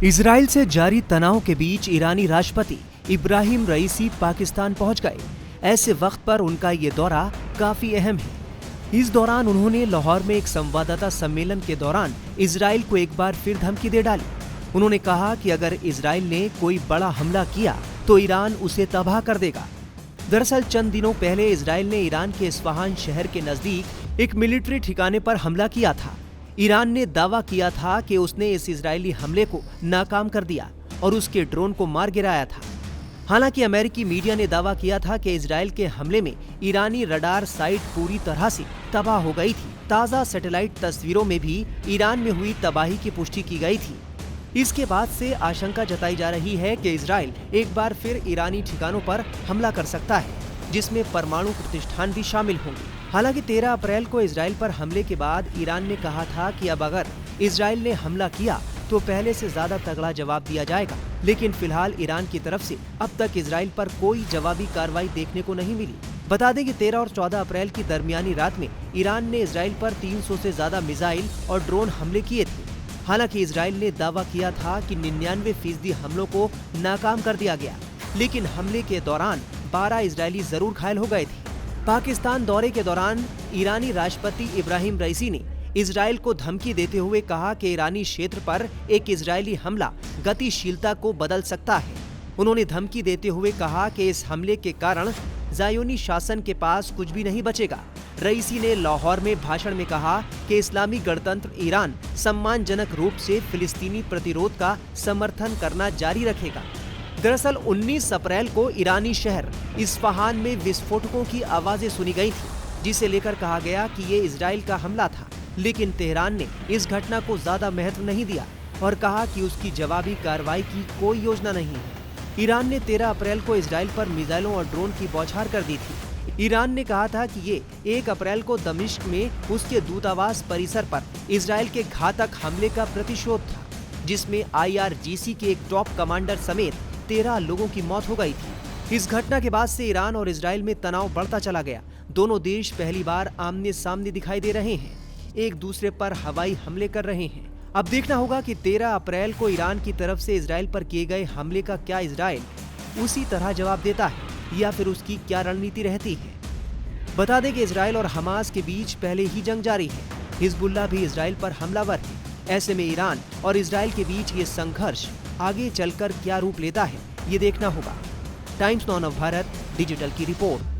Israel से जारी तनाव के बीच ईरानी राष्ट्रपति इब्राहिम रईसी पाकिस्तान पहुंच गए। ऐसे वक्त पर उनका ये दौरा काफी अहम है। इस दौरान उन्होंने लाहौर में एक संवाददाता सम्मेलन के दौरान इजराइल को एक बार फिर धमकी दे डाली। उन्होंने कहा कि अगर इजराइल ने कोई बड़ा हमला किया तो ईरान उसे तबाह कर देगा। दरअसल चंद दिनों पहले इजराइल ने ईरान के इस्फहान शहर के नजदीक एक मिलिट्री ठिकाने पर हमला किया था। ईरान ने दावा किया था कि उसने इस इजरायली हमले को नाकाम कर दिया और उसके ड्रोन को मार गिराया था। हालांकि अमेरिकी मीडिया ने दावा किया था कि इजराइल के हमले में ईरानी रडार साइट पूरी तरह से तबाह हो गई थी। ताज़ा सैटेलाइट तस्वीरों में भी ईरान में हुई तबाही की पुष्टि की गई थी। इसके बाद से आशंका जताई जा रही है कि इजराइल एक बार फिर ईरानी ठिकानों पर हमला कर सकता है, जिसमें परमाणु प्रतिष्ठान भी शामिल होंगे। हालांकि 13 अप्रैल को इजराइल पर हमले के बाद ईरान ने कहा था कि अब अगर इजराइल ने हमला किया तो पहले से ज्यादा तगड़ा जवाब दिया जाएगा। लेकिन फिलहाल ईरान की तरफ से अब तक इजराइल पर कोई जवाबी कार्रवाई देखने को नहीं मिली। बता दें कि 13 और 14 अप्रैल की दरमियानी रात में ईरान ने इजराइल पर 300 से ज्यादा मिसाइल और ड्रोन हमले किए थे। हालांकि इजराइल ने दावा किया था कि 99% हमलों को नाकाम कर दिया गया, लेकिन हमले के दौरान 12 इजरायली जरूर घायल हो गए थे। पाकिस्तान दौरे के दौरान ईरानी राष्ट्रपति इब्राहिम रईसी ने इजराइल को धमकी देते हुए कहा कि ईरानी क्षेत्र पर एक इजरायली हमला गतिशीलता को बदल सकता है। उन्होंने धमकी देते हुए कहा कि इस हमले के कारण ज़ायोनी शासन के पास कुछ भी नहीं बचेगा। रईसी ने लाहौर में भाषण में कहा कि इस्लामी गणतंत्र ईरान सम्मानजनक रूप से फिलिस्तीनी प्रतिरोध का समर्थन करना जारी रखेगा। दरअसल 19 अप्रैल को ईरानी शहर इस्फहान में विस्फोटकों की आवाजें सुनी गई थी, जिसे लेकर कहा गया कि ये इजराइल का हमला था। लेकिन तेहरान ने इस घटना को ज्यादा महत्व नहीं दिया और कहा कि उसकी जवाबी कार्रवाई की कोई योजना नहीं है। ईरान ने 13 अप्रैल को इजराइल पर मिसाइलों और ड्रोन की बौछार कर दी थी। ईरान ने कहा था कि ये 1 अप्रैल को दमिश्क में उसके दूतावास परिसर पर इजराइल के घातक हमले का प्रतिशोध था, जिसमें IRGC के एक टॉप कमांडर समेत 13 लोगों की मौत हो गई थी। इस घटना के बाद से ईरान और इजराइल में तनाव बढ़ता चला गया। दोनों देश पहली बार आमने सामने दिखाई दे रहे हैं, एक दूसरे पर हवाई हमले कर रहे हैं। अब देखना होगा कि 13 अप्रैल को ईरान की तरफ से इजराइल पर किए गए हमले का क्या इजराइल उसी तरह जवाब देता है या फिर उसकी क्या रणनीति रहती है। बता दें कि इजराइल और हमास के बीच पहले ही जंग जारी है। हिजबुल्लाह भी इजराइल पर हमलावर है। ऐसे में ईरान और इजराइल के बीच ये संघर्ष आगे चलकर क्या रूप लेता है, ये देखना होगा। टाइम्स नाउ भारत डिजिटल की रिपोर्ट।